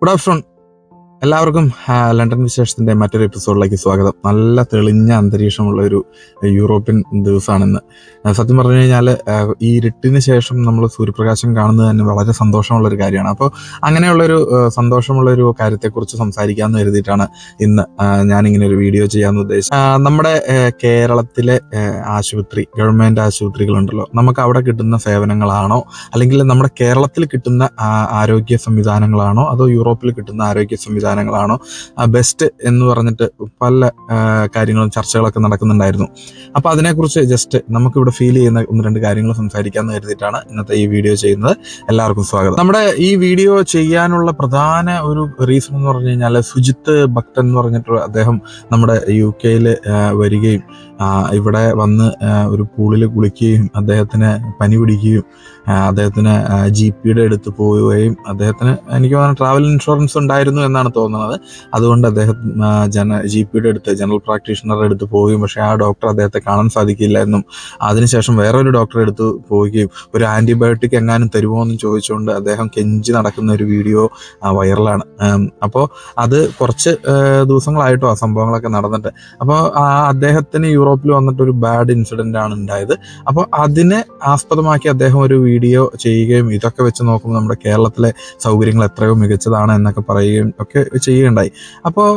Good afternoon എല്ലാവർക്കും. London വിശേഷത്തിന്റെ മറ്റൊരു എപ്പിസോഡിലേക്ക് സ്വാഗതം. നല്ല തെളിഞ്ഞ അന്തരീക്ഷമുള്ള ഒരു യൂറോപ്യൻ ദിവസമാണിന്ന്. സത്യം പറഞ്ഞു കഴിഞ്ഞാൽ ഈ ഇരുട്ടിന് ശേഷം നമ്മൾ സൂര്യപ്രകാശം കാണുന്നത് തന്നെ വളരെ സന്തോഷമുള്ളൊരു കാര്യമാണ്. അപ്പോൾ അങ്ങനെയുള്ളൊരു സന്തോഷമുള്ളൊരു കാര്യത്തെക്കുറിച്ച് സംസാരിക്കാമെന്ന് കരുതിയിട്ടാണ് ഇന്ന് ഞാനിങ്ങനെ ഒരു വീഡിയോ ചെയ്യാമെന്ന് ഉദ്ദേശിച്ചത്. നമ്മുടെ കേരളത്തിലെ ആശുപത്രി, ഗവൺമെൻറ് ആശുപത്രികളുണ്ടല്ലോ, നമുക്ക് അവിടെ കിട്ടുന്ന സേവനങ്ങളാണോ, അല്ലെങ്കിൽ നമ്മുടെ കേരളത്തിൽ കിട്ടുന്ന ആരോഗ്യ സംവിധാനങ്ങളാണോ, അതോ യൂറോപ്പിൽ കിട്ടുന്ന ആരോഗ്യ സംവിധാനങ്ങളാണോ ബെസ്റ്റ് എന്ന് പറഞ്ഞിട്ട് പല കാര്യങ്ങളും ചർച്ചകളൊക്കെ നടക്കുന്നുണ്ടായിരുന്നു. അപ്പോൾ അതിനെക്കുറിച്ച് ജസ്റ്റ് നമുക്കിവിടെ ഫീൽ ചെയ്യുന്ന ഒന്ന് രണ്ട് കാര്യങ്ങൾ സംസാരിക്കാമെന്ന് കരുതിയിട്ടാണ് ഇന്നത്തെ ഈ വീഡിയോ ചെയ്യുന്നത്. എല്ലാവർക്കും സ്വാഗതം. നമ്മുടെ ഈ വീഡിയോ ചെയ്യാനുള്ള പ്രധാന ഒരു റീസൺ എന്ന് പറഞ്ഞു കഴിഞ്ഞാൽ, സുജിത്ത് ഭക്തൻ എന്ന് പറഞ്ഞിട്ട് അദ്ദേഹം നമ്മുടെ UK വരികയും ഇവിടെ വന്ന് ഒരു പൂളിൽ കുളിക്കുകയും അദ്ദേഹത്തിന് പനി പിടിക്കുകയും അദ്ദേഹത്തിന് GPയുടെ അടുത്ത് പോവുകയും അദ്ദേഹത്തിന് എനിക്ക് തോന്നുന്നു ട്രാവൽ ഇൻഷുറൻസ് ഉണ്ടായിരുന്നു എന്നാണ് തോന്നുന്നത്. അതുകൊണ്ട് അദ്ദേഹം GPയുടെ അടുത്ത്, ജനറൽ പ്രാക്ടീഷണറുടെ അടുത്ത് പോവുകയും പക്ഷേ ആ ഡോക്ടർ അദ്ദേഹത്തെ കാണാൻ സാധിക്കില്ല എന്നും അതിനുശേഷം വേറൊരു ഡോക്ടറെ അടുത്ത് പോവുകയും ഒരു ആൻറ്റിബയോട്ടിക് എങ്ങാനും തരുമോ എന്നും ചോദിച്ചുകൊണ്ട് അദ്ദേഹം കെഞ്ചി നടക്കുന്ന ഒരു വീഡിയോ വൈറലാണ്. അപ്പോൾ അത് കുറച്ച് ദിവസങ്ങളായിട്ടോ ആ സംഭവങ്ങളൊക്കെ നടന്നിട്ട്. അപ്പോൾ അദ്ദേഹത്തിന് യൂറോപ്പിൽ വന്നിട്ടൊരു ബാഡ് ഇൻസിഡൻ്റ് ആണ് ഉണ്ടായത്. അപ്പോൾ അതിനെ ആസ്പദമാക്കി അദ്ദേഹം ഒരു വീഡിയോ ചെയ്യുകയും ഇതൊക്കെ വെച്ച് നോക്കുമ്പോൾ നമ്മുടെ കേരളത്തിലെ സൗകര്യങ്ങൾ എത്രയോ മികച്ചതാണ് എന്നൊക്കെ പറയുകയും ഒക്കെ ചെയ്യുകയുണ്ടായി. അപ്പോൾ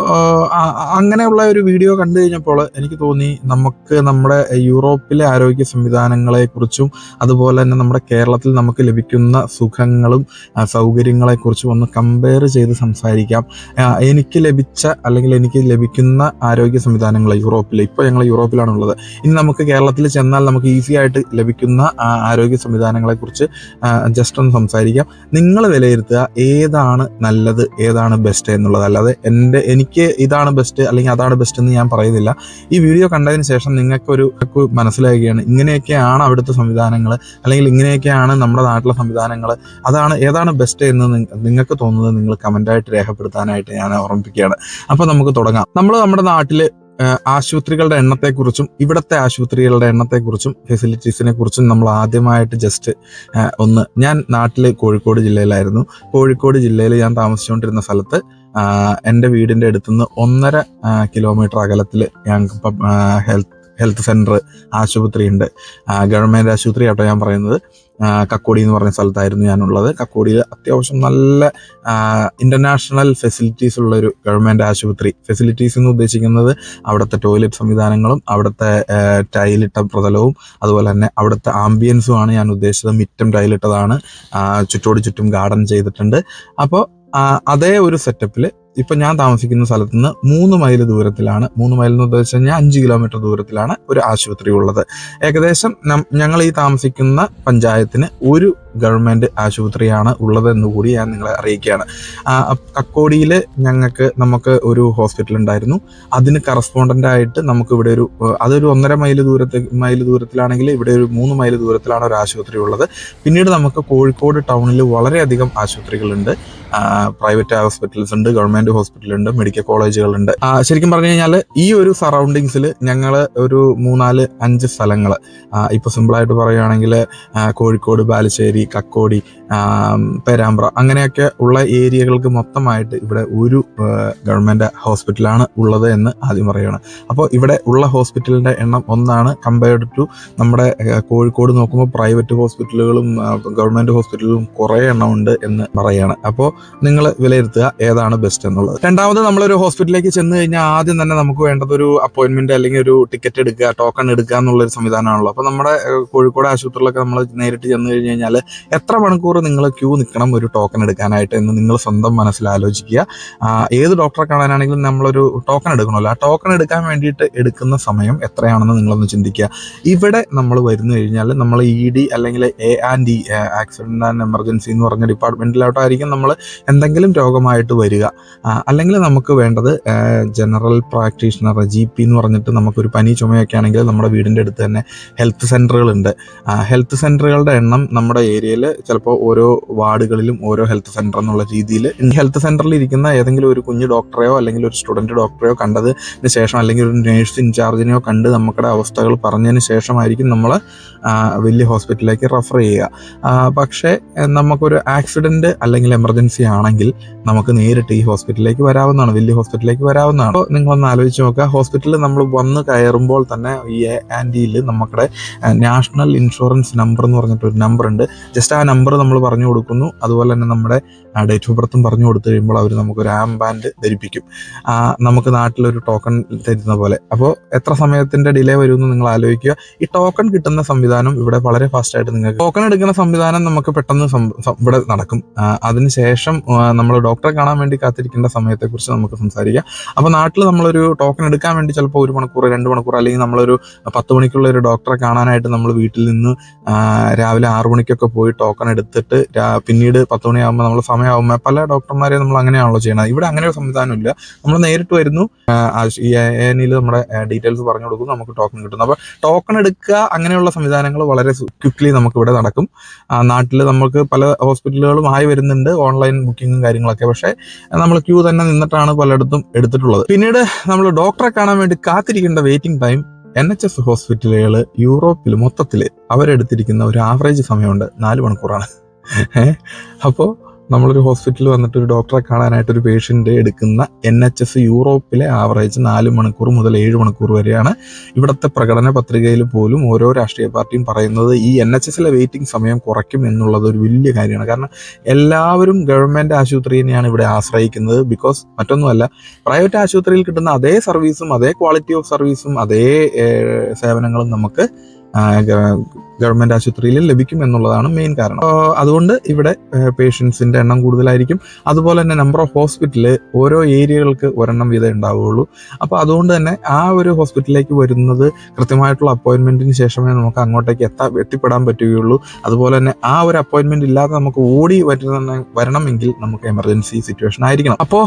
അങ്ങനെയുള്ള ഒരു വീഡിയോ കണ്ടു കഴിഞ്ഞപ്പോൾ എനിക്ക് തോന്നി, നമുക്ക് നമ്മുടെ യൂറോപ്പിലെ ആരോഗ്യ സംവിധാനങ്ങളെക്കുറിച്ചും അതുപോലെ തന്നെ നമ്മുടെ കേരളത്തിൽ നമുക്ക് ലഭിക്കുന്ന സുഖങ്ങളും സൗകര്യങ്ങളെക്കുറിച്ചും ഒന്ന് കമ്പയർ ചെയ്ത് സംസാരിക്കാം. എനിക്ക് ലഭിച്ച അല്ലെങ്കിൽ എനിക്ക് ലഭിക്കുന്ന ആരോഗ്യ സംവിധാനങ്ങൾ യൂറോപ്പിൽ, ഇപ്പോൾ ഞങ്ങൾ യൂറോപ്പിലാണുള്ളത്, ഇനി നമുക്ക് കേരളത്തിൽ ചെന്നാൽ നമുക്ക് ഈസി ആയിട്ട് ലഭിക്കുന്ന ആരോഗ്യ സംവിധാനങ്ങളെക്കുറിച്ച് ജസ്റ്റ് ഒന്ന് സംസാരിക്കാം. നിങ്ങൾ വിലയിരുത്തുക ഏതാണ് നല്ലത്, ഏതാണ് ബെസ്റ്റ് എന്നുള്ളത്. അല്ലാതെ എനിക്ക് ഇതാണ് ബെസ്റ്റ് അല്ലെങ്കിൽ അതാണ് ബെസ്റ്റ് എന്ന് ഞാൻ പറയുന്നില്ല. ഈ വീഡിയോ കണ്ടതിന് ശേഷം നിങ്ങൾക്കൊരു മനസ്സിലാകുകയാണ് ഇങ്ങനെയൊക്കെയാണ് അവിടുത്തെ സംവിധാനങ്ങൾ, അല്ലെങ്കിൽ ഇങ്ങനെയൊക്കെയാണ് നമ്മുടെ നാട്ടിലെ സംവിധാനങ്ങൾ, ഏതാണ് ബെസ്റ്റ് എന്ന് നിങ്ങൾക്ക് തോന്നുന്നത് നിങ്ങൾ കമൻ്റായിട്ട് രേഖപ്പെടുത്താനായിട്ട് ഞാൻ ഓർമ്മിപ്പിക്കുകയാണ്. അപ്പോൾ നമുക്ക് തുടങ്ങാം. നമ്മൾ നമ്മുടെ നാട്ടിൽ ആശുപത്രികളുടെ എണ്ണത്തെക്കുറിച്ചും ഇവിടുത്തെ ആശുപത്രികളുടെ എണ്ണത്തെക്കുറിച്ചും ഫെസിലിറ്റീസിനെ കുറിച്ചും നമ്മൾ ആദ്യമായിട്ട് ജസ്റ്റ് ഞാൻ നാട്ടിൽ കോഴിക്കോട് ജില്ലയിലായിരുന്നു. കോഴിക്കോട് ജില്ലയിൽ ഞാൻ താമസിച്ചുകൊണ്ടിരുന്ന സ്ഥലത്ത് എൻ്റെ വീടിൻ്റെ അടുത്തുനിന്ന് 1.5 കിലോമീറ്റർ അകലത്തിൽ ഞങ്ങൾക്ക് ഹെൽത്ത് സെൻറ്റർ ആശുപത്രി ഉണ്ട്. ഗവൺമെൻറ് ആശുപത്രി ആട്ടോ ഞാൻ പറയുന്നത്. കക്കോടി എന്ന് പറഞ്ഞ സ്ഥലത്തായിരുന്നു ഞാനുള്ളത്. കക്കോടിയിൽ അത്യാവശ്യം നല്ല ഇൻ്റർനാഷണൽ ഫെസിലിറ്റീസ് ഉള്ളൊരു ഗവൺമെൻറ് ആശുപത്രി. ഫെസിലിറ്റീസ് എന്ന് ഉദ്ദേശിക്കുന്നത് അവിടുത്തെ ടോയ്ലറ്റ് സംവിധാനങ്ങളും അവിടുത്തെ ടൈലിട്ട പ്രതലവും അതുപോലെ തന്നെ അവിടുത്തെ ആംബിയൻസുമാണ് ഞാൻ ഉദ്ദേശിച്ചത്. മിറ്റം ടൈലിട്ടതാണ്, ചുറ്റോട് ചുറ്റും ഗാർഡൻ ചെയ്തിട്ടുണ്ട്. അപ്പോൾ അതേ ഒരു സെറ്റപ്പിൽ ഇപ്പം ഞാൻ താമസിക്കുന്ന സ്ഥലത്ത് നിന്ന് 3 മൈൽ ദൂരത്തിലാണ്, 3 മൈൽ എന്ന് ഉദ്ദേശിച്ച് കഴിഞ്ഞാൽ 5 കിലോമീറ്റർ ദൂരത്തിലാണ് ഒരു ആശുപത്രി ഉള്ളത്. ഏകദേശം ഞങ്ങൾ ഈ താമസിക്കുന്ന പഞ്ചായത്തിന് ഒരു ഗവൺമെൻറ് ആശുപത്രിയാണ് ഉള്ളതെന്ന് കൂടി ഞാൻ നിങ്ങളെ അറിയിക്കുകയാണ്. കക്കോടിയിൽ നമുക്ക് ഒരു ഹോസ്പിറ്റൽ ഉണ്ടായിരുന്നു. അതിന് കറസ്പോണ്ടൻ്റ് ആയിട്ട് നമുക്കിവിടെ അതൊരു 1.5 മൈൽ ദൂരത്തിലാണെങ്കിൽ ഇവിടെ ഒരു 3 മൈൽ ദൂരത്തിലാണ് ഒരു ആശുപത്രി ഉള്ളത്. പിന്നീട് നമുക്ക് കോഴിക്കോട് ടൗണിൽ വളരെയധികം ആശുപത്രികളുണ്ട്. പ്രൈവറ്റ് ഹോസ്പിറ്റൽസ് ഉണ്ട്, ഗവൺമെൻറ് ഹോസ്പിറ്റലുണ്ട്, മെഡിക്കൽ കോളേജുകളുണ്ട്. ശരിക്കും പറഞ്ഞു കഴിഞ്ഞാൽ ഈ ഒരു സറൗണ്ടിങ്സിൽ ഞങ്ങൾ ഒരു 3-4-5 സ്ഥലങ്ങൾ, ഇപ്പോൾ സിമ്പിളായിട്ട് പറയുകയാണെങ്കിൽ കോഴിക്കോട്, ബാലുശ്ശേരി, കക്കോടി, പേരാമ്പ്ര, അങ്ങനെയൊക്കെ ഉള്ള ഏരിയകൾക്ക് മൊത്തമായിട്ട് ഇവിടെ ഒരു ഗവൺമെൻറ് ഹോസ്പിറ്റലാണ് ഉള്ളത് എന്ന് ആദ്യം പറയുകയാണ്. അപ്പോൾ ഇവിടെ ഉള്ള ഹോസ്പിറ്റലിൻ്റെ എണ്ണം ഒന്നാണ്. കമ്പയർഡ് ടു നമ്മുടെ കോഴിക്കോട് നോക്കുമ്പോൾ പ്രൈവറ്റ് ഹോസ്പിറ്റലുകളും ഗവൺമെൻറ് ഹോസ്പിറ്റലുകളും കുറേ എണ്ണം ഉണ്ട് എന്ന് പറയുകയാണ്. അപ്പോൾ നിങ്ങൾ വിലയിരുത്തുക ഏതാണ് ബെസ്റ്റ് എന്നുള്ളത്. രണ്ടാമത്, നമ്മളൊരു ഹോസ്പിറ്റലിലേക്ക് ചെന്ന് കഴിഞ്ഞാൽ ആദ്യം തന്നെ നമുക്ക് വേണ്ടത് ഒരു അപ്പോയിൻമെൻറ്റ് അല്ലെങ്കിൽ ഒരു ടിക്കറ്റ് എടുക്കുക, ടോക്കൺ എടുക്കുക എന്നുള്ളൊരു സംവിധാനമാണല്ലോ. അപ്പോൾ നമ്മുടെ കോഴിക്കോട് ആശുപത്രിയിലൊക്കെ നമ്മൾ നേരിട്ട് ചെന്ന് കഴിഞ്ഞ് കഴിഞ്ഞാൽ എത്ര മണിക്കൂർ നിങ്ങൾ ക്യൂ നിൽക്കണം ഒരു ടോക്കൺ എടുക്കാനായിട്ട് എന്ന് നിങ്ങൾ സ്വന്തം മനസ്സിൽ ആലോചിക്കുക. ഏത് ഡോക്ടറെ കാണാനാണെങ്കിലും നമ്മളൊരു ടോക്കൺ എടുക്കണമല്ലോ. ആ ടോക്കൺ എടുക്കാൻ വേണ്ടിയിട്ട് എടുക്കുന്ന സമയം എത്രയാണെന്ന് നിങ്ങളൊന്ന് ചിന്തിക്കുക. ഇവിടെ നമ്മൾ വരുന്നു കഴിഞ്ഞാൽ നമ്മൾ ED അല്ലെങ്കിൽ A&E, ആക്സിഡൻ്റ് ആൻഡ് എമർജൻസി എന്ന് പറഞ്ഞ ഡിപ്പാർട്ട്മെൻറ്റിലോട്ടായിരിക്കും നമ്മൾ എന്തെങ്കിലും രോഗമായിട്ട് വരിക. അല്ലെങ്കിൽ നമുക്ക് വേണ്ടത് ജനറൽ പ്രാക്ടീഷണർ GP എന്ന് പറഞ്ഞിട്ട് നമുക്കൊരു പനി ചുമയൊക്കെ ആണെങ്കിൽ നമ്മുടെ വീടിൻ്റെ അടുത്ത് തന്നെ ഹെൽത്ത് സെൻ്ററുകളുണ്ട്. ഹെൽത്ത് സെൻ്ററുകളുടെ എണ്ണം നമ്മുടെ ഏരിയയിൽ ചിലപ്പോൾ ഓരോ വാർഡുകളിലും ഓരോ ഹെൽത്ത് സെൻ്റർ എന്നുള്ള രീതിയിൽ ഹെൽത്ത് സെൻ്ററിൽ ഇരിക്കുന്ന ഏതെങ്കിലും ഒരു കുഞ്ഞു ഡോക്ടറെയോ അല്ലെങ്കിൽ ഒരു സ്റ്റുഡൻറ്റ് ഡോക്ടറെയോ കണ്ടതിന് ശേഷം അല്ലെങ്കിൽ ഒരു നേഴ്സ് ഇൻചാർജിനെയോ കണ്ട് നമ്മുടെ അവസ്ഥകൾ പറഞ്ഞതിന് ശേഷമായിരിക്കും നമ്മൾ വലിയ ഹോസ്പിറ്റലിലേക്ക് റെഫർ ചെയ്യുക. പക്ഷേ നമുക്കൊരു ആക്സിഡൻറ്റ് അല്ലെങ്കിൽ എമർജൻസി ആണെങ്കിൽ നമുക്ക് നേരിട്ട് ഈ ഹോസ്പിറ്റലിലേക്ക് വരാവുന്നതാണ്, വലിയ ഹോസ്പിറ്റലിലേക്ക് വരാവുന്നതാണ്. അപ്പോൾ നിങ്ങളൊന്ന് ആലോചിച്ച് നോക്കുക, ഹോസ്പിറ്റലിൽ നമ്മൾ വന്ന് കയറുമ്പോൾ തന്നെ ഈ ആൻറ്റിയിൽ നമ്മുടെ നാഷണൽ ഇൻഷുറൻസ് നമ്പർ എന്ന് പറഞ്ഞിട്ടൊരു നമ്പർ ഉണ്ട്. ജസ്റ്റ് ആ നമ്പർ നമ്മൾ പറഞ്ഞു കൊടുക്കുന്നു, അതുപോലെ തന്നെ നമ്മുടെ ഡേറ്റ് ഓഫ് ബർത്തും പറഞ്ഞു കൊടുത്തു കഴിയുമ്പോൾ അവർ നമുക്കൊരു ആംബാൻഡ് ധരിപ്പിക്കും, നമുക്ക് നാട്ടിലൊരു ടോക്കൺ തരുന്ന പോലെ. അപ്പോൾ എത്ര സമയത്തിൻ്റെ ഡിലേ വരുമെന്ന് നിങ്ങൾ ആലോചിക്കുക. ഈ ടോക്കൺ കിട്ടുന്ന സംവിധാനം ഇവിടെ വളരെ ഫാസ്റ്റായിട്ട് നിങ്ങൾക്ക് ടോക്കൺ എടുക്കുന്ന സംവിധാനം നമുക്ക് പെട്ടെന്ന് ഇവിടെ നടക്കും. അതിനുശേഷം നമ്മൾ ഡോക്ടറെ കാണാൻ വേണ്ടി കാത്തിരിക്കേണ്ട സമയത്തെക്കുറിച്ച് നമുക്ക് സംസാരിക്കാം. അപ്പോൾ നാട്ടിൽ നമ്മളൊരു ടോക്കൺ എടുക്കാൻ വേണ്ടി ചിലപ്പോൾ 1 മണിക്കൂർ 2 മണിക്കൂർ അല്ലെങ്കിൽ നമ്മളൊരു 10 മണിക്കുള്ള ഒരു ഡോക്ടറെ കാണാനായിട്ട് നമ്മൾ വീട്ടിൽ നിന്ന് രാവിലെ 6 മണിക്കൊക്കെ പോയി ടോക്കൺ എടുത്തിട്ട് പിന്നീട് 10 മണിയാകുമ്പോൾ നമ്മൾ സമയമാകുമ്പോൾ പല ഡോക്ടർമാരെ നമ്മൾ അങ്ങനെയാണല്ലോ ചെയ്യണത്. ഇവിടെ അങ്ങനെ ഒരു സംവിധാനമില്ല. നമ്മൾ നേരിട്ട് വരുന്നു, ഈ ANയിൽ നമ്മുടെ ഡീറ്റെയിൽസ് പറഞ്ഞു കൊടുക്കുന്നു, നമുക്ക് ടോക്കൺ കിട്ടുന്നു. അപ്പോൾ ടോക്കൺ എടുക്കുക അങ്ങനെയുള്ള സംവിധാനങ്ങൾ വളരെ ക്വിക്ക്ലി നമുക്കിവിടെ നടക്കും. നാട്ടിൽ നമുക്ക് പല ഹോസ്പിറ്റലുകളും ആയി വരുന്നുണ്ട്, ഓൺലൈൻ ബുക്കിങ്ങും കാര്യങ്ങളൊക്കെ. പക്ഷേ നമ്മൾ ക്യൂ തന്നെ നിന്നിട്ടാണ് പലയിടത്തും എടുത്തിട്ടുള്ളത്. പിന്നീട് നമ്മൾ ഡോക്ടറെ കാണാൻ വേണ്ടി കാത്തിരിക്കേണ്ട വെയിറ്റിംഗ് ടൈം NHS ഹോസ്പിറ്റലുകൾ യൂറോപ്പിൽ മൊത്തത്തിൽ അവരെടുത്തിരിക്കുന്ന ഒരു ആവറേജ് സമയമുണ്ട് 4 മണിക്കൂറാണ്. അപ്പോൾ നമ്മളൊരു ഹോസ്പിറ്റലിൽ വന്നിട്ട് ഒരു ഡോക്ടറെ കാണാനായിട്ട് ഒരു പേഷ്യൻ്റ് എടുക്കുന്ന NHS യൂറോപ്പിലെ ആവറേജ് 4 മണിക്കൂർ മുതൽ 7 മണിക്കൂർ വരെയാണ്. ഇവിടുത്തെ പ്രകടന പത്രികയിൽ പോലും ഓരോ രാഷ്ട്രീയ പാർട്ടിയും പറയുന്നത് ഈ NHSലെ വെയിറ്റിംഗ് സമയം കുറയ്ക്കും എന്നുള്ളത് ഒരു വലിയ കാര്യമാണ്. കാരണം എല്ലാവരും ഗവൺമെൻറ് ആശുപത്രിയെയാണ് ഇവിടെ ആശ്രയിക്കുന്നത്. ബിക്കോസ് മറ്റൊന്നുമല്ല, പ്രൈവറ്റ് ആശുപത്രിയിൽ കിട്ടുന്ന അതേ സർവീസും അതേ ക്വാളിറ്റി ഓഫ് സർവീസും അതേ സേവനങ്ങളും നമുക്ക് ഗവൺമെൻറ് ആശുപത്രിയിൽ ലഭിക്കും എന്നുള്ളതാണ് മെയിൻ കാരണം. അതുകൊണ്ട് ഇവിടെ പേഷ്യൻസിൻ്റെ എണ്ണം കൂടുതലായിരിക്കും. അതുപോലെ തന്നെ നമ്പർ ഓഫ് ഹോസ്പിറ്റൽ ഓരോ ഏരിയകൾക്ക് ഒരെണ്ണം വീതം ഉണ്ടാവുകയുള്ളൂ. അപ്പോൾ അതുകൊണ്ട് തന്നെ ആ ഒരു ഹോസ്പിറ്റലിലേക്ക് വരുന്നത് കൃത്യമായിട്ടുള്ള അപ്പോയിൻമെൻറ്റിന് ശേഷമേ നമുക്ക് അങ്ങോട്ടേക്ക് എത്തിപ്പെടാൻ പറ്റുകയുള്ളൂ. അതുപോലെ തന്നെ ആ ഒരു അപ്പോയിൻമെൻറ്റ് ഇല്ലാതെ നമുക്ക് ഓടി വരണമെങ്കിൽ നമുക്ക് എമർജൻസി സിറ്റുവേഷൻ ആയിരിക്കണം. അപ്പോൾ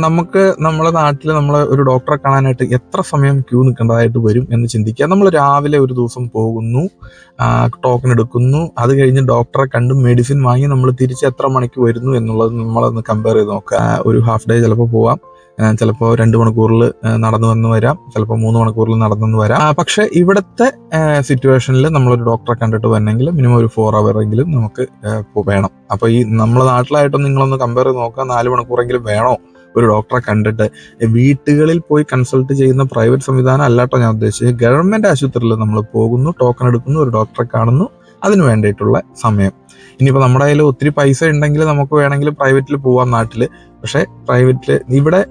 നമുക്ക് നമ്മുടെ നാട്ടിൽ നമ്മൾ ഒരു ഡോക്ടറെ കാണാനായിട്ട് എത്ര സമയം ക്യൂ നിൽക്കേണ്ടതായിട്ട് വരും എന്ന് ചിന്തിക്കുക. നമ്മൾ രാവിലെ ഒരു ദിവസം പോകുന്നു, ടോക്കൺ എടുക്കുന്നു, അത് കഴിഞ്ഞ് ഡോക്ടറെ കണ്ട് മെഡിസിൻ വാങ്ങി നമ്മൾ തിരിച്ച് എത്ര മണിക്ക് വരുന്നു എന്നുള്ളത് നമ്മളൊന്ന് കമ്പയർ ചെയ്ത് നോക്കുക. ഒരു ഹാഫ് ഡേ ചിലപ്പോൾ പോവാം, ചിലപ്പോൾ 2 മണിക്കൂറിൽ നടന്നു വന്ന് വരാം, ചിലപ്പോൾ 3 മണിക്കൂറിൽ നടന്നു വരാം. പക്ഷേ ഇവിടുത്തെ സിറ്റുവേഷനിൽ നമ്മളൊരു ഡോക്ടറെ കണ്ടിട്ട് വരണമെങ്കിൽ മിനിമം ഒരു 4 അവറെങ്കിലും നമുക്ക് വേണം. അപ്പോൾ ഈ നമ്മളെ നാട്ടിലായിട്ടും നിങ്ങളൊന്ന് കമ്പയർ ചെയ്ത് നോക്കുക, 4 മണിക്കൂറെങ്കിലും വേണോ ഒരു ഡോക്ടറെ കണ്ടിട്ട്? വീട്ടുകളിൽ പോയി കൺസൾട്ട് ചെയ്യുന്ന പ്രൈവറ്റ് സംവിധാനം അല്ലാട്ടോ ഞാൻ ഉദ്ദേശിച്ചത്. ഗവൺമെൻറ് ആശുപത്രിയിൽ നമ്മൾ പോകുന്നു, ടോക്കൺ എടുക്കുന്നു, ഒരു ഡോക്ടറെ കാണുന്നു, അതിന് വേണ്ടിയിട്ടുള്ള സമയം. ഇനിയിപ്പോൾ നമ്മുടെ കയ്യിൽ ഒത്തിരി പൈസ ഉണ്ടെങ്കിൽ നമുക്ക് വേണമെങ്കിൽ പ്രൈവറ്റിൽ പോവാം നാട്ടിൽ. പക്ഷേ ഇവിടെ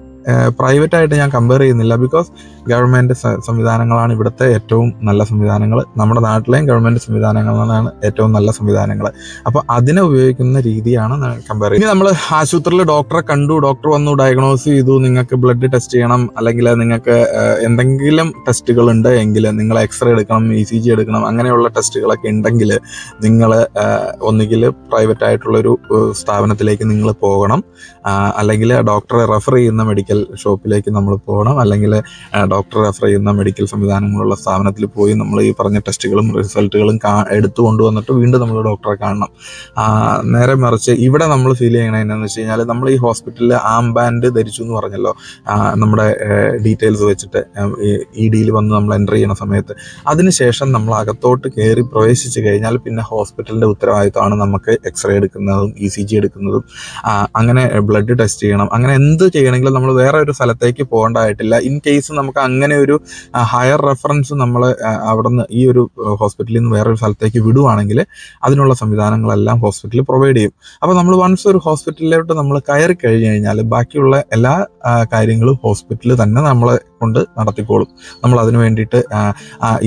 പ്രൈവറ്റായിട്ട് ഞാൻ കമ്പയർ ചെയ്യുന്നില്ല. ബിക്കോസ് ഗവൺമെൻറ് സംവിധാനങ്ങളാണ് ഇവിടുത്തെ ഏറ്റവും നല്ല സംവിധാനങ്ങൾ. നമ്മുടെ നാട്ടിലെയും ഗവൺമെൻറ് സംവിധാനങ്ങളാണ് ഏറ്റവും നല്ല സംവിധാനങ്ങൾ. അപ്പോൾ അതിനെ ഉപയോഗിക്കുന്ന രീതിയാണ് കമ്പയർ ചെയ്യുന്നത്. ഇനി നമ്മൾ ആശുപത്രിയിൽ ഡോക്ടറെ കണ്ടു, ഡോക്ടർ വന്നു, ഡയഗ്നോസ് ചെയ്തു, നിങ്ങൾക്ക് ബ്ലഡ് ടെസ്റ്റ് ചെയ്യണം, അല്ലെങ്കിൽ നിങ്ങൾക്ക് എന്തെങ്കിലും ടെസ്റ്റുകൾ ഉണ്ട് എങ്കിൽ നിങ്ങൾ എക്സ്റേ എടുക്കണം, ECG എടുക്കണം, അങ്ങനെയുള്ള ടെസ്റ്റുകളൊക്കെ ഉണ്ടെങ്കിൽ നിങ്ങൾ ഒന്നുകിൽ പ്രൈവറ്റ് ആയിട്ടുള്ളൊരു സ്ഥാപനത്തിലേക്ക് നിങ്ങൾ പോകണം, അല്ലെങ്കിൽ ഡോക്ടറെ റെഫർ ചെയ്യുന്ന മെഡിക്കൽ ഷോപ്പിലേക്ക് നമ്മൾ പോകണം, അല്ലെങ്കിൽ ഡോക്ടർ റെഫർ ചെയ്യുന്ന മെഡിക്കൽ സംവിധാനങ്ങളുള്ള സ്ഥാപനത്തിൽ പോയി നമ്മൾ ഈ പറഞ്ഞ ടെസ്റ്റുകളും റിസൾട്ടുകളും എടുത്തു കൊണ്ടുവന്നിട്ട് വീണ്ടും നമ്മൾ ഡോക്ടറെ കാണണം. നേരെ മറിച്ച് ഇവിടെ നമ്മൾ ഫീൽ ചെയ്യണത് എന്താണെന്ന് വെച്ച് കഴിഞ്ഞാൽ, നമ്മൾ ഈ ഹോസ്പിറ്റലിൽ ആംബാൻഡ് ധരിച്ചു എന്ന് പറഞ്ഞല്ലോ, നമ്മുടെ ഡീറ്റെയിൽസ് വെച്ചിട്ട് EDയിൽ വന്ന് നമ്മൾ എൻ്റർ ചെയ്യുന്ന സമയത്ത്, അതിനുശേഷം നമ്മൾ അകത്തോട്ട് കയറി പ്രവേശിച്ച് കഴിഞ്ഞാൽ പിന്നെ ഹോസ്പിറ്റലിൻ്റെ ഉത്തരവാദിത്തമാണ് നമുക്ക് എക്സ്റേ എടുക്കുന്നതും ECG എടുക്കുന്നതും, അങ്ങനെ ബ്ലഡ് ടെസ്റ്റ് ചെയ്യണം, അങ്ങനെ എന്ത് ചെയ്യണമെങ്കിലും നമ്മൾ വേറെ ഒരു സ്ഥലത്തേക്ക് പോകേണ്ടതായിട്ടില്ല. ഇൻ കേസ് നമുക്ക് അങ്ങനെ ഒരു ഹയർ റെഫറൻസ് നമ്മൾ അവിടെ നിന്ന് ഈ ഒരു ഹോസ്പിറ്റലിൽ നിന്ന് വേറൊരു സ്ഥലത്തേക്ക് വിടുവാണെങ്കിൽ അതിനുള്ള സംവിധാനങ്ങളെല്ലാം ഹോസ്പിറ്റലിൽ പ്രൊവൈഡ് ചെയ്യും. അപ്പോൾ നമ്മൾ വൺസ് ഒരു ഹോസ്പിറ്റലിലോട്ട് നമ്മൾ കയറി കഴിഞ്ഞ് കഴിഞ്ഞാൽ ബാക്കിയുള്ള എല്ലാ കാര്യങ്ങളും ഹോസ്പിറ്റലിൽ തന്നെ നമ്മളെ കൊണ്ട് നടത്തിക്കോളും. നമ്മൾ അതിന് വേണ്ടിയിട്ട്